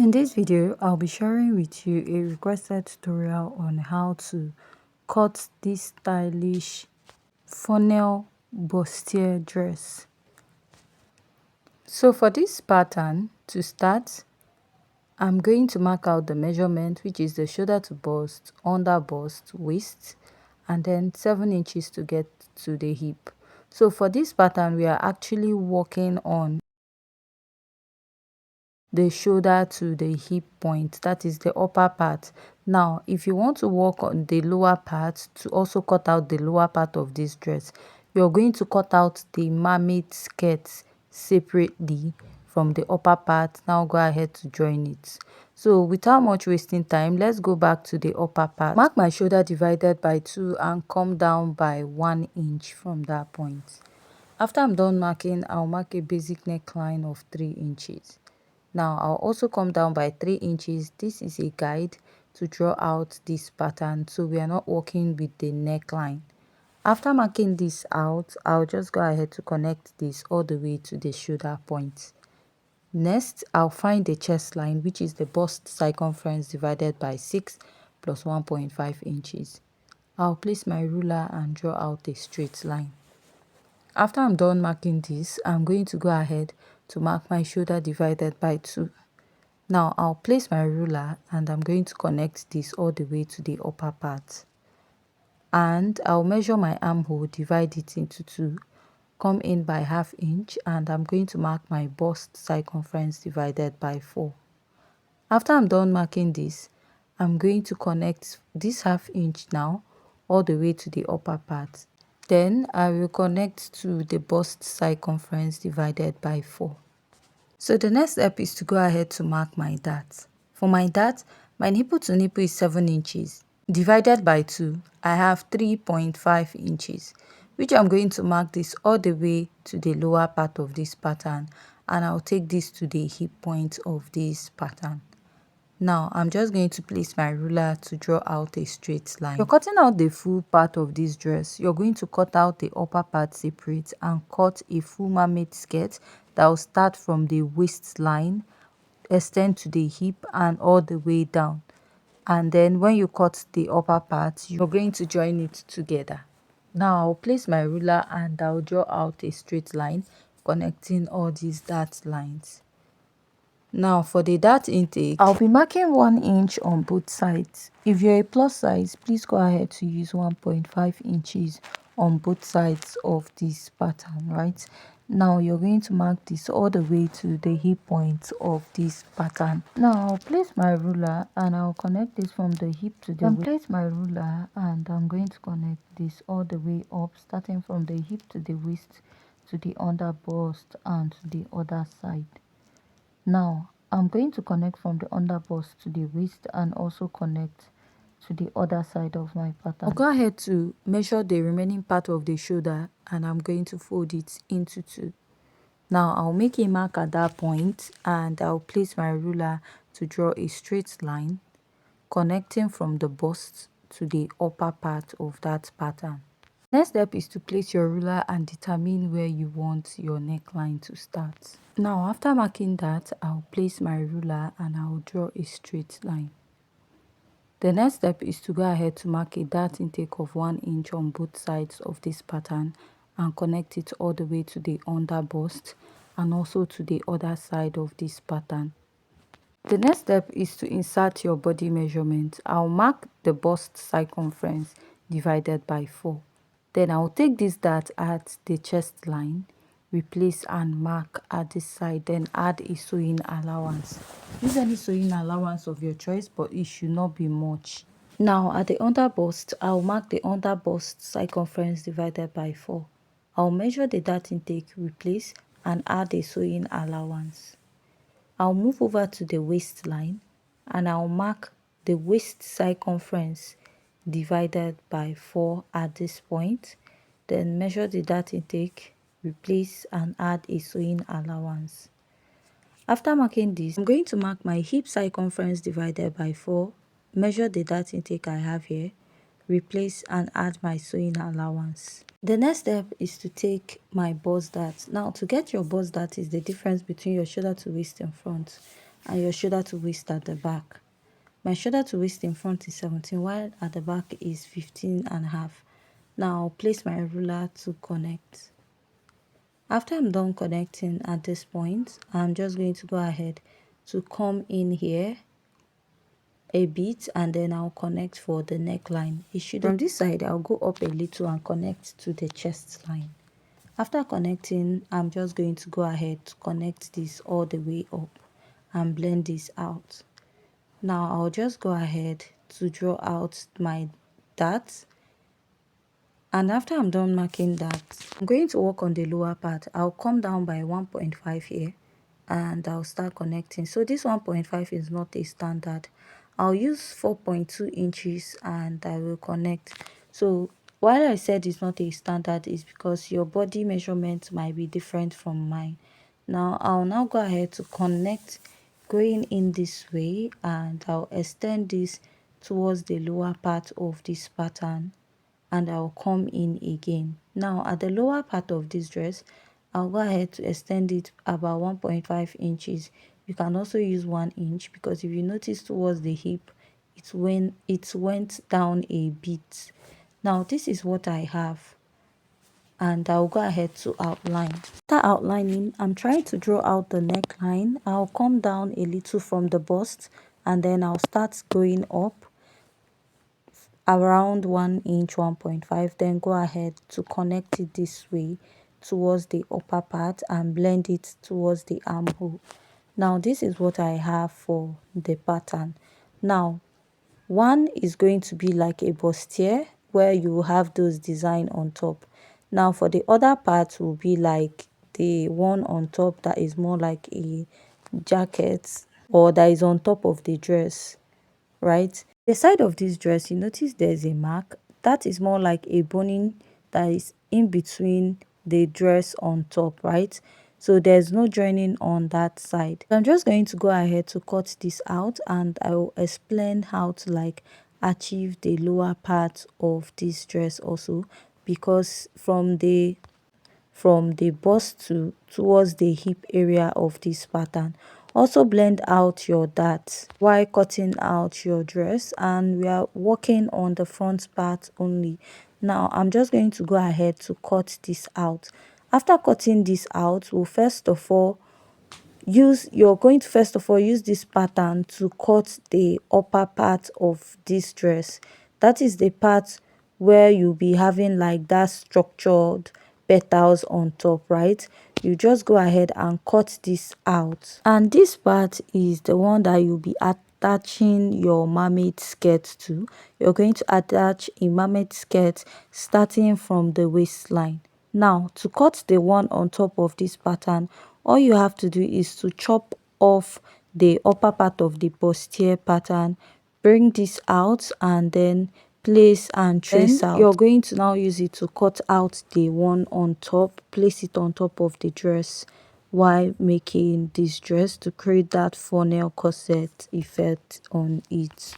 In this video, I'll be sharing with you a requested tutorial on how to cut this stylish funnel bustier dress. So for this pattern, to start, I'm going to mark out the measurement, which is the shoulder to bust, under bust, waist, and then 7 inches to get to the hip. So for this pattern, we are actually working on the shoulder to the hip point, that is the upper part. Now if you want to work on the lower part to also cut out the lower part of this dress, you're going to cut out the mermaid skirt separately from the upper part. Now go ahead to join it. So without much wasting time, let's go back to the upper part. Mark my shoulder divided by 2 and come down by 1 inch from that point. After I'm done marking, I'll mark a basic neckline of 3 inches. Now I'll also come down by 3 inches. This is a guide to draw out this pattern, so we are not working with the neckline. After marking this out, I'll just go ahead to connect this all the way to the shoulder point. Next, I'll find the chest line, which is the bust circumference divided by 6 plus 1.5 inches. I'll place my ruler and draw out a straight line. After I'm done marking this, I'm going to go ahead to mark my shoulder divided by 2. Now I'll place my ruler and I'm going to connect this all the way to the upper part. And I'll measure my armhole, divide it into 2, come in by ½ inch, and I'm going to mark my bust circumference divided by 4. After I'm done marking this, I'm going to connect this ½ inch now all the way to the upper part. Then I will connect to the bust circumference divided by 4. So the next step is to go ahead to mark my dart. For my dart, my nipple to nipple is 7 inches. Divided by 2, I have 3.5 inches, which I'm going to mark this all the way to the lower part of this pattern, and I'll take this to the hip point of this pattern. Now I'm just going to place my ruler to draw out a straight line. You're cutting out the full part of this dress. You're going to cut out the upper part separate and cut a full mermaid skirt that will start from the waistline, extend to the hip and all the way down. And then when you cut the upper part, you're going to join it together. Now I'll place my ruler and I'll draw out a straight line connecting all these dart lines. Now for the dart intake, I'll be marking 1 inch on both sides. If you're a plus size, please go ahead to use 1.5 inches on both sides of this pattern, right? Now you're going to mark this all the way to the hip point of this pattern. Now I'll place my ruler and I'll connect this from the hip to the waist. Place my ruler and I'm going to connect this all the way up, starting from the hip to the waist, to the under bust and to the other side. Now I'm going to connect from the under bust to the waist and also connect to the other side of my pattern. I'll go ahead to measure the remaining part of the shoulder and I'm going to fold it into 2. Now I'll make a mark at that point and I'll place my ruler to draw a straight line connecting from the bust to the upper part of that pattern. Next step is to place your ruler and determine where you want your neckline to start. Now after marking that, I'll place my ruler and I'll draw a straight line. The next step is to go ahead to mark a dart intake of 1 inch on both sides of this pattern and connect it all the way to the under bust and also to the other side of this pattern. The next step is to insert your body measurement. I'll mark the bust circumference divided by 4. Then I'll take this dart at the chest line, replace and mark at this side, then add a sewing allowance. Use any sewing allowance of your choice, but it should not be much. Now at the under bust, I'll mark the under bust circumference divided by 4. I'll measure the dart intake, replace and add a sewing allowance. I'll move over to the waistline and I'll mark the waist circumference divided by 4 at this point. Then measure the dart intake, replace and add a sewing allowance. After marking this, I'm going to mark my hip circumference divided by 4, measure the dart intake I have here, replace and add my sewing allowance. The next step is to take my bust dart. Now to get your bust dart is the difference between your shoulder to waist in front and your shoulder to waist at the back. My shoulder to waist in front is 17, while at the back is 15.5. Now I'll place my ruler to connect. After I'm done connecting at this point, I'm just going to go ahead to come in here a bit, and then I'll connect for the neckline. From this side, I'll go up a little and connect to the chest line. After connecting, I'm just going to go ahead to connect this all the way up and blend this out. Now I'll just go ahead to draw out my darts, and after I'm done marking that, I'm going to work on the lower part. I'll come down by 1.5 here and I'll start connecting. So this 1.5 is not a standard. I'll use 4.2 inches and I will connect. So while I said it's not a standard, is because your body measurement might be different from mine. Now I'll go ahead to connect going in this way, and I'll extend this towards the lower part of this pattern, and I'll come in again. Now at the lower part of this dress, I'll go ahead to extend it about 1.5 inches. You can also use 1 inch, because if you notice towards the hip, it went down a bit. Now this is what I have, and I'll go ahead to outline. After outlining, I'm trying to draw out the neckline. I'll come down a little from the bust, and then I'll start going up around 1 inch, 1.5, then go ahead to connect it this way towards the upper part and blend it towards the armhole. Now this is what I have for the pattern. Now one is going to be like a bustier, where you have those design on top. Now for the other part will be like the one on top that is more like a jacket, or that is on top of the dress, right? The side of this dress, you notice there's a mark that is more like a boning that is in between the dress on top, right? So there's no joining on that side. So I'm just going to go ahead to cut this out, and I will explain how to like achieve the lower part of this dress also, because from the bust towards the hip area of this pattern. Also blend out your darts while cutting out your dress, and we are working on the front part only. Now I'm just going to go ahead to cut this out. After cutting this out, you're going to first of all use this pattern to cut the upper part of this dress. That is the part where you'll be having like that structured petals on top, right? You just go ahead and cut this out, and this part is the one that you'll be attaching your mermaid skirt to. You're going to attach a mermaid skirt starting from the waistline. Now to cut the one on top of this pattern, all you have to do is to chop off the upper part of the bustier pattern, bring this out, and then place and trace out. You're going to now use it to cut out the one on top, place it on top of the dress while making this dress to create that funnel corset effect on it.